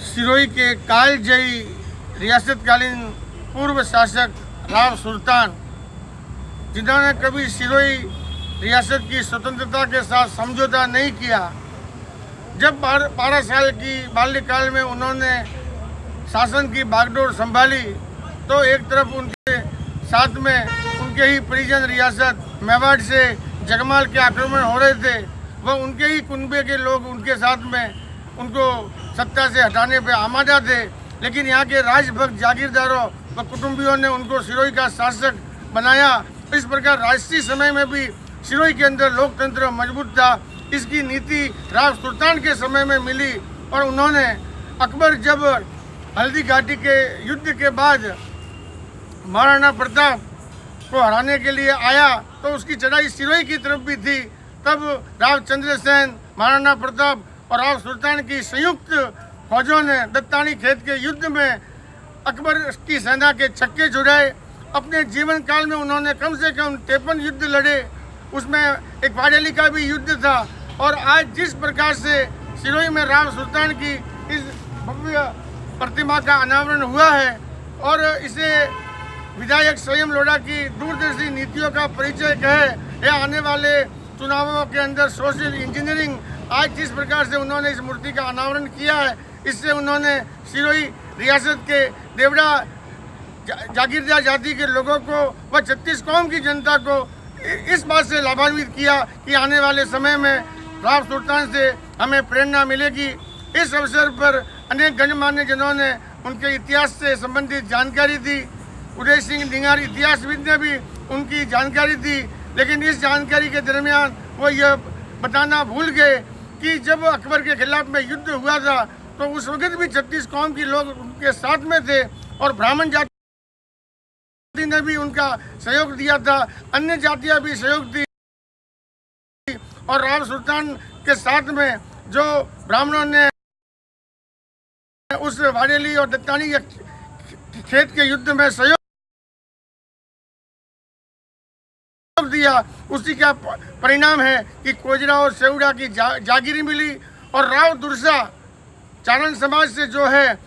सिरोही के कालजयी रियासतकालीन पूर्व शासक राव सुल्तान, जिन्होंने कभी सिरोही रियासत की स्वतंत्रता के साथ समझौता नहीं किया। जब 12 साल की बाल्यकाल में उन्होंने शासन की बागडोर संभाली तो एक तरफ उनके साथ में उनके ही परिजन रियासत मेवाड़ से जगमाल के आक्रमण हो रहे थे। वह उनके ही कुनबे के लोग उनके साथ में उनको सत्ता से हटाने पे आमादा थे, लेकिन यहाँ के राजभक्त जागीरदारों व कुटुंबियों ने उनको सिरोही का शासक बनाया। इस प्रकार राजसी समय में भी सिरोही के अंदर लोकतंत्र मजबूत था। इसकी नीति राव सुल्तान के समय में मिली और उन्होंने अकबर जब हल्दी घाटी के युद्ध के बाद महाराणा प्रताप को हराने के लिए आया तो उसकी चढ़ाई सिरोही की तरफ भी थी। तब राव चंद्रसेन, महाराणा प्रताप और राव सुल्तान की संयुक्त फौजों ने दत्तानी खेत के युद्ध में अकबर की सेना के छक्के छुड़ाए। अपने जीवन काल में उन्होंने कम से कम 53 युद्ध लड़े, उसमें एक वाडेली का भी युद्ध था। और आज जिस प्रकार से सिरोही में राव सुल्तान की इस भव्य प्रतिमा का अनावरण हुआ है और इसे विधायक संयम लोढ़ा की दूरदर्शी नीतियों का परिचय है, यह आने वाले चुनावों के अंदर सोशल इंजीनियरिंग, आज जिस प्रकार से उन्होंने इस मूर्ति का अनावरण किया है, इससे उन्होंने सिरोही रियासत के देवड़ा जागीरदार जाति के लोगों को व 36 कौम की जनता को इस बात से लाभान्वित किया कि आने वाले समय में राव सुल्तान से हमें प्रेरणा मिलेगी। इस अवसर पर अनेक गणमान्य जनों ने उनके इतिहास से संबंधित जानकारी दी। उदय सिंह डिंगार इतिहासविद ने भी उनकी जानकारी दी, लेकिन इस जानकारी के दरमियान वो यह बताना भूल गए कि जब अकबर के खिलाफ में युद्ध हुआ था तो उस वक्त भी 36 कौम के लोग उनके साथ में थे और ब्राह्मण जाति ने भी उनका सहयोग दिया था, अन्य जातियां भी सहयोग दी। और राव सुल्तान के साथ में जो ब्राह्मणों ने उस वाडेली और दत्तानी खेत के युद्ध में सहयोग दिया, उसी का परिणाम है कि कोजरा और सेवड़ा की जागीरी मिली। और राव दुर्सा चारण समाज से जो है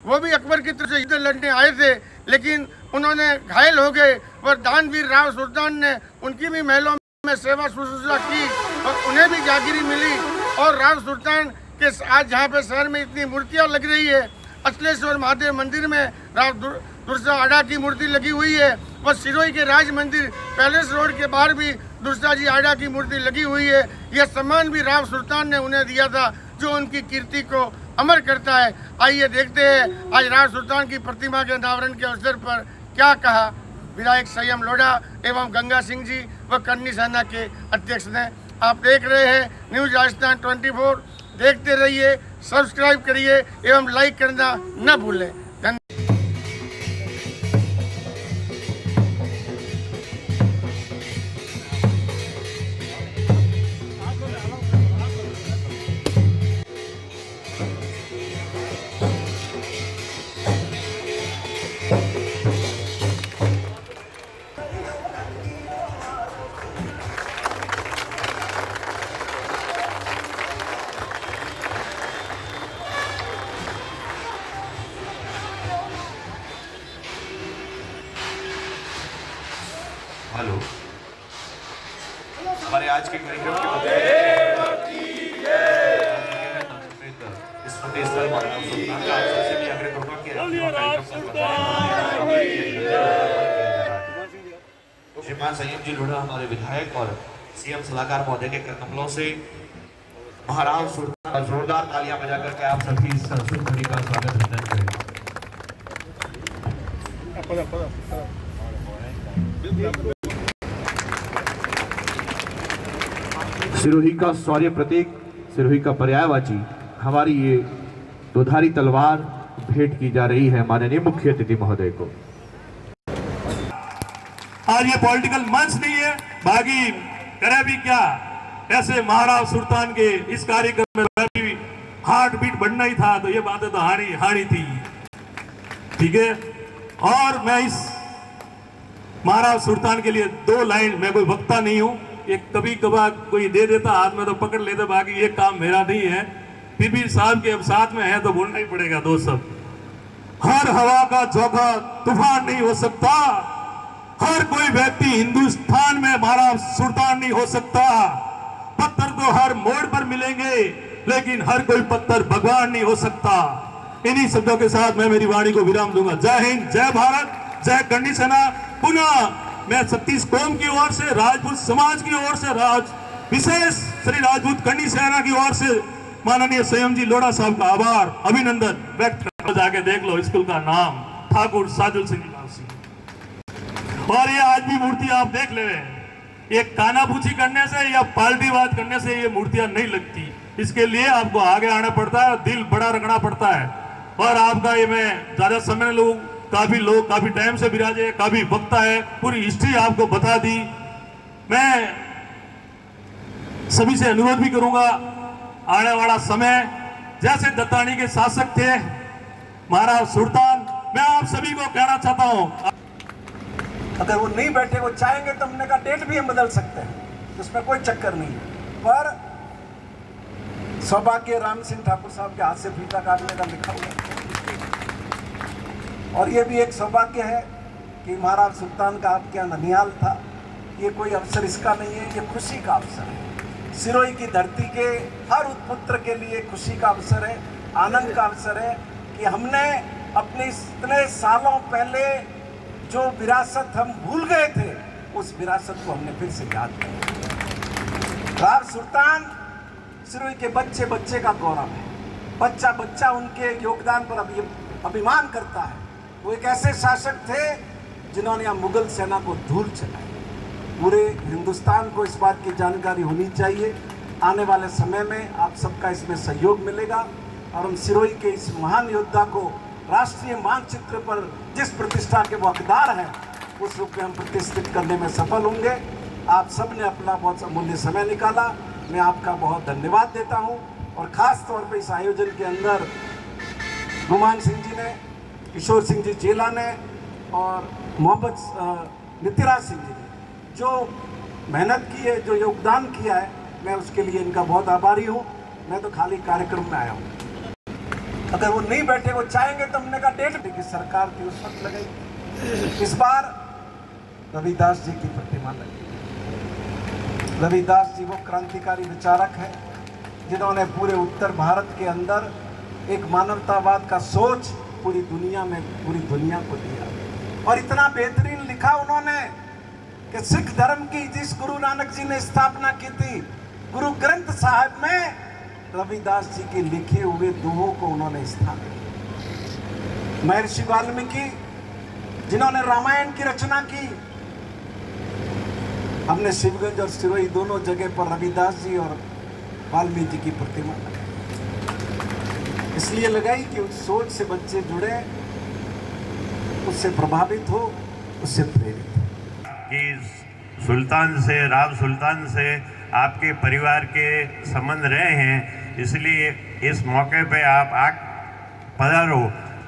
वो भी अकबर की तरफ से युद्ध लड़ने आए थे, लेकिन उन्होंने घायल हो गए। और दानवीर राव सुल्तान ने उनकी भी महलों में सेवा शुश्रूषा की और उन्हें भी जागीरी मिली। और राव सुल्तान के आज जहाँ पे शहर में इतनी मूर्तियाँ लग रही है, अचलेश्वर महादेव मंदिर में राव दुर्सा आड़ा की मूर्ति लगी हुई है। वह सिरोही के राज मंदिर पैलेस रोड के बाहर भी दुर्सा जी आड़ा की मूर्ति लगी हुई है। यह सम्मान भी राव सुल्तान ने उन्हें दिया था, जो उनकी कीर्ति को अमर करता है। आइए देखते हैं आज राव सुल्तान की प्रतिमा के अनावरण के अवसर पर क्या कहा विधायक संयम लोढ़ा एवं गंगा सिंह जी व करनी सेना के अध्यक्ष ने। आप देख रहे हैं न्यूज राजस्थान 24, देखते रहिए, सब्सक्राइब करिए एवं लाइक करना न भूलें। हेलो, हमारे आज के कार्यक्रम के श्रीमान संयम जी लोढ़ा हमारे विधायक और सीएम सलाहकार महोदय के कमलों से महाराव सुल्तान जोरदार तालियां बजा करके आप सभी इस सुंदरी का स्वागत अभिनंदन करें। सिरोही का शौर्य प्रतीक, सिरोही का पर्यायवाची हमारी ये दोधारी तलवार भेंट की जा रही है माननीय मुख्य अतिथि महोदय को। आज ये पॉलिटिकल मंच नहीं है, बागी करे भी क्या, ऐसे महाराव सुल्तान के इस कार्यक्रम में भी हार्ट बीट बढ़ना ही था, तो ये बातें तो हारी थी, ठीक है। और मैं इस महाराव सुल्तान के लिए 2 लाइन, मैं कोई वक्ता नहीं हूं, एक कभी कभार कोई दे देता हाथ में तो पकड़ लेते, बाकी ये काम मेरा नहीं है। फिर भी साहब के अब साथ में है तो बोलना ही पड़ेगा दो शब्द। हर हवा का झोंका तूफान नहीं हो सकता, हर कोई व्यक्ति हिंदुस्तान में महाराज सुल्तान नहीं हो सकता। पत्थर तो हर मोड़ पर मिलेंगे, लेकिन हर कोई पत्थर भगवान नहीं हो सकता। इन्हीं शब्दों के साथ मैं मेरी वाणी को विराम दूंगा। जय हिंद, जय भारत, जय करनी सेना। पुनः मैं 36 कौम की ओर से, राजपूत समाज की ओर से, विशेष श्री राजपूत करनी सेना की ओर से माननीय संयम जी लोढ़ा साहब का आभार, अभिनंदन व्यक्त कर। जाके देख लो स्कूल का नाम ठाकुर साजुल सिंह सिंह। और ये आज भी मूर्ति आप देख ले, ये कानापूछी करने से या पाल्टीवाद करने से ये मूर्तियां नहीं लगती। इसके लिए आपको आगे आना पड़ता है, दिल बड़ा रखना पड़ता है। और आपका ये मैं ज्यादा समय लोग काफी टाइम से विराजे, काफी वक्ता है, पूरी हिस्ट्री आपको बता दी। मैं सभी से अनुरोध भी करूंगा, आने वाला समय जैसे दत्तानी के शासक थे महाराज सुल्तान, मैं आप सभी को कहना चाहता हूं, अगर वो नहीं बैठे, वो चाहेंगे तो हमने कहा डेट भी हम बदल सकते हैं, तो उसमें कोई चक्कर नहीं है। पर सौभाग्य राम सिंह ठाकुर साहब के हाथ से फीता काटने का लिखा हुआ, और ये भी एक सौभाग्य है कि महाराज सुल्तान का आपके यहाँ ननिहाल था। ये कोई अवसर इसका नहीं है, ये खुशी का अवसर है। सिरोही की धरती के हर उत्पुत्र के लिए खुशी का अवसर है, आनंद का अवसर है कि हमने अपने इतने सालों पहले जो विरासत हम भूल गए थे, उस विरासत को हमने फिर से याद किया। राव सुल्तान सिरोही के बच्चे बच्चे का गौरव है, बच्चा बच्चा उनके योगदान पर अभिमान करता है। वो एक ऐसे शासक थे जिन्होंने यहाँ मुगल सेना को धूल चलाई। पूरे हिंदुस्तान को इस बात की जानकारी होनी चाहिए। आने वाले समय में आप सबका इसमें सहयोग मिलेगा और हम सिरोही के इस महान योद्धा को राष्ट्रीय मानचित्र पर जिस प्रतिष्ठा के वो हकदार हैं, उस रूप में हम प्रतिष्ठित करने में सफल होंगे। आप सब ने अपना बहुत अमूल्य समय निकाला, मैं आपका बहुत धन्यवाद देता हूं। और ख़ास तौर पर इस आयोजन के अंदर गुमान सिंह जी ने, किशोर सिंह जी चेला ने और मोहम्मद नितिराज सिंह जी ने जो मेहनत की है, जो योगदान किया है, मैं उसके लिए इनका बहुत आभारी हूँ। मैं तो खाली कार्यक्रम में आया हूँ। अगर वो नहीं बैठे, वो चाहेंगे तो हमने कहा डेट की सरकार थी उस वक्त लगाई। इस बार रविदास जी की प्रतिमा लगी। रविदास जी वो क्रांतिकारी विचारक है जिन्होंने पूरे उत्तर भारत के अंदर एक मानवतावाद का सोच पूरी दुनिया को दिया। और इतना बेहतरीन लिखा उन्होंने कि सिख धर्म की जिस गुरु नानक जी ने स्थापना की थी, गुरु ग्रंथ साहिब में रविदास जी के लिखे हुए दोहों को उन्होंने स्थान दिया। महर्षि वाल्मीकि जिन्होंने रामायण की रचना की, हमने शिवगंज और सिरोही दोनों जगह पर रविदास जी और वाल्मीकि जी की प्रतिमा लगाई। इसलिए लगाई कि उस सोच से बच्चे जुड़े, उससे प्रभावित हो, उससे प्रेरित हो। कि सुल्तान से, राव सुल्तान से आपके परिवार के संबंध रहे हैं, इसलिए इस मौके पे आप पधारो,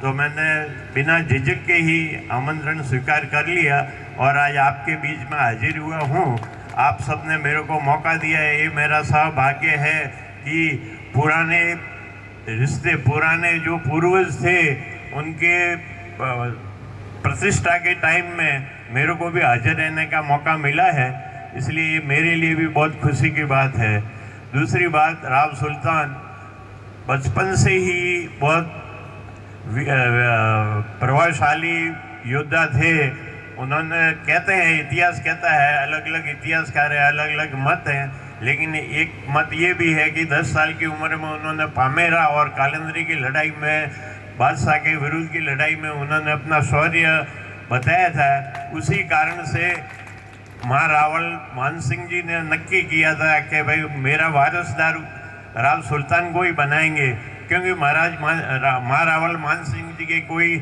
तो मैंने बिना झिझक के ही आमंत्रण स्वीकार कर लिया और आज आपके बीच में हाजिर हुआ हूँ। आप सब ने मेरे को मौका दिया है, ये मेरा सौभाग्य है कि पुराने रिश्ते, पुराने जो पूर्वज थे, उनके प्रतिष्ठा के टाइम में मेरे को भी हाजिर रहने का मौका मिला है, इसलिए ये मेरे लिए भी बहुत खुशी की बात है। दूसरी बात, राव सुल्तान बचपन से ही बहुत प्रभावशाली योद्धा थे। उन्होंने, कहते हैं, इतिहास कहता है, अलग अलग इतिहासकार है, अलग अलग मत हैं, लेकिन एक मत ये भी है कि 10 साल की उम्र में उन्होंने पामेरा और कालिंदी की लड़ाई में, बादशाह के विरुद्ध की लड़ाई में उन्होंने अपना शौर्य बताया था। उसी कारण से महारावल मान सिंह जी ने नक्की किया था कि भाई मेरा वारिसदार राव सुल्तान को ही बनाएंगे, क्योंकि महारावल मान सिंह जी के कोई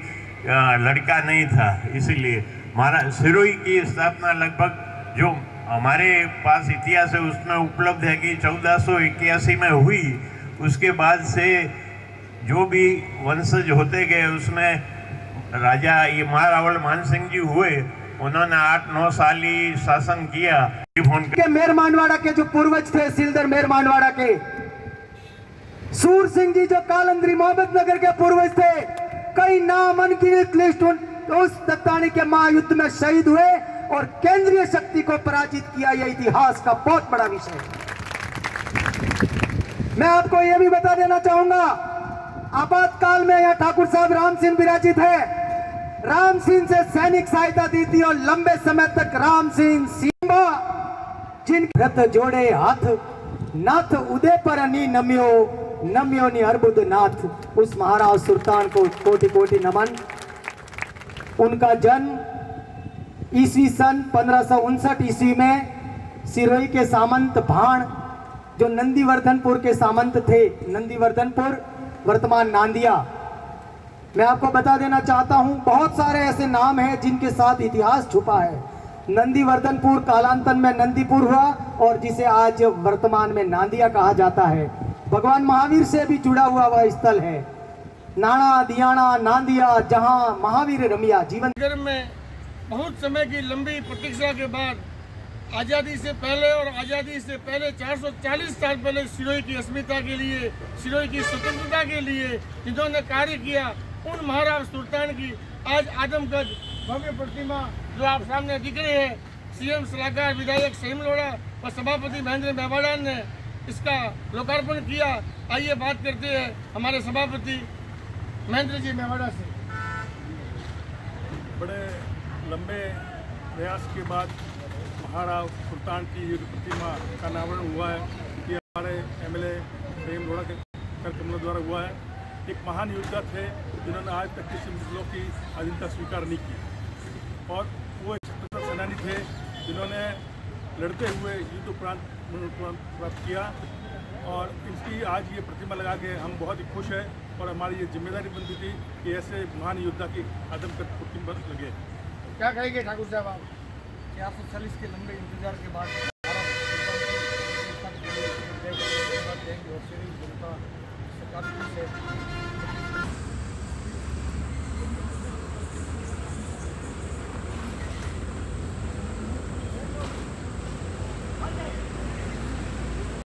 लड़का नहीं था। इसीलिए सिरोही की स्थापना लगभग जो हमारे पास इतिहास है उसमें उपलब्ध है कि 1481 में हुई। उसके बाद से जो भी वंशज होते गए उसमें राजा ये महारावल मान सिंह जी हुए, उन्होंने 8-9 साल ही शासन किया। फोन के मेर मानवाड़ा के जो पूर्वज थे, सिलदर मेर मानवाड़ा के सूर सिंह जी जो कालंदरी मोहम्मद नगर के पूर्वज थे, कई नामनगिनत लिस्ट उस दत्तानी के महायुद्ध में शहीद हुए और केंद्रीय शक्ति को पराजित किया। यह इतिहास का बहुत बड़ा विषय है। मैं आपको यह भी बता देना चाहूंगा, आपातकाल में यहाँ ठाकुर साहब राम सिंह विराजित है। राम सिंह से सैनिक सहायता दी थी और लंबे समय तक राम सिंह सिंबा जिन रथ जोड़े हाथ नाथ उदय पर नी नम्यो नम्यो नी अर्बुद नाथ, उस महाराज सुल्तान को कोटि कोटि नमन। उनका जन्म ईस्वी सन 1559 ईस्वी में सिरोही के सामंत भाण जो नंदीवर्धनपुर के सामंत थे, नंदीवर्धनपुर वर्तमान नांदिया। मैं आपको बता देना चाहता हूं, बहुत सारे ऐसे नाम हैं जिनके साथ इतिहास छुपा है। नंदीवर्धनपुर कालांतर में नंदीपुर हुआ और जिसे आज वर्तमान में नांदिया कहा जाता है। भगवान महावीर से भी जुड़ा हुआ वह स्थल है, नाना दियाना नांदिया, जहां महावीर रमिया जीवन नगर में बहुत समय की लंबी प्रतीक्षा के बाद आज़ादी से पहले और आज़ादी से पहले 440 साल पहले सिरोही की अस्मिता के लिए, सिरोही की स्वतंत्रता के लिए जिन्होंने कार्य किया, उन महाराज सुल्तान की आज आजमगढ़ भव्य प्रतिमा जो आप सामने दिख रही है, सीएम सलाहकार विधायक सहीम लोढ़ा और सभापति महेंद्र मेवाड़ा ने इसका लोकार्पण किया। आइए बात करते हैं हमारे सभापति महेंद्र जी मेवाड़ा से। बड़े लंबे प्रयास के बाद महाराज सुल्तान की युद्ध प्रतिमा का अनावरण हुआ है। ये हमारे एमएलए सहीम लोढ़ा के कर कमलों द्वारा हुआ है। एक महान योद्धा थे जिन्होंने आज तक किसी मुगलों की अधीनता स्वीकार नहीं की और वो एक स्वतंत्रता सेनानी थे जिन्होंने लड़ते हुए युद्ध उपरांत प्राप्त किया और इनकी आज ये प्रतिमा लगा के हम बहुत ही खुश हैं और हमारी ये जिम्मेदारी बनती थी कि ऐसे महान योद्धा की आदमकद प्रतिमा लगे। क्या कहेंगे ठाकुर साहब आप? 440 के लंबे इंतजार के बाद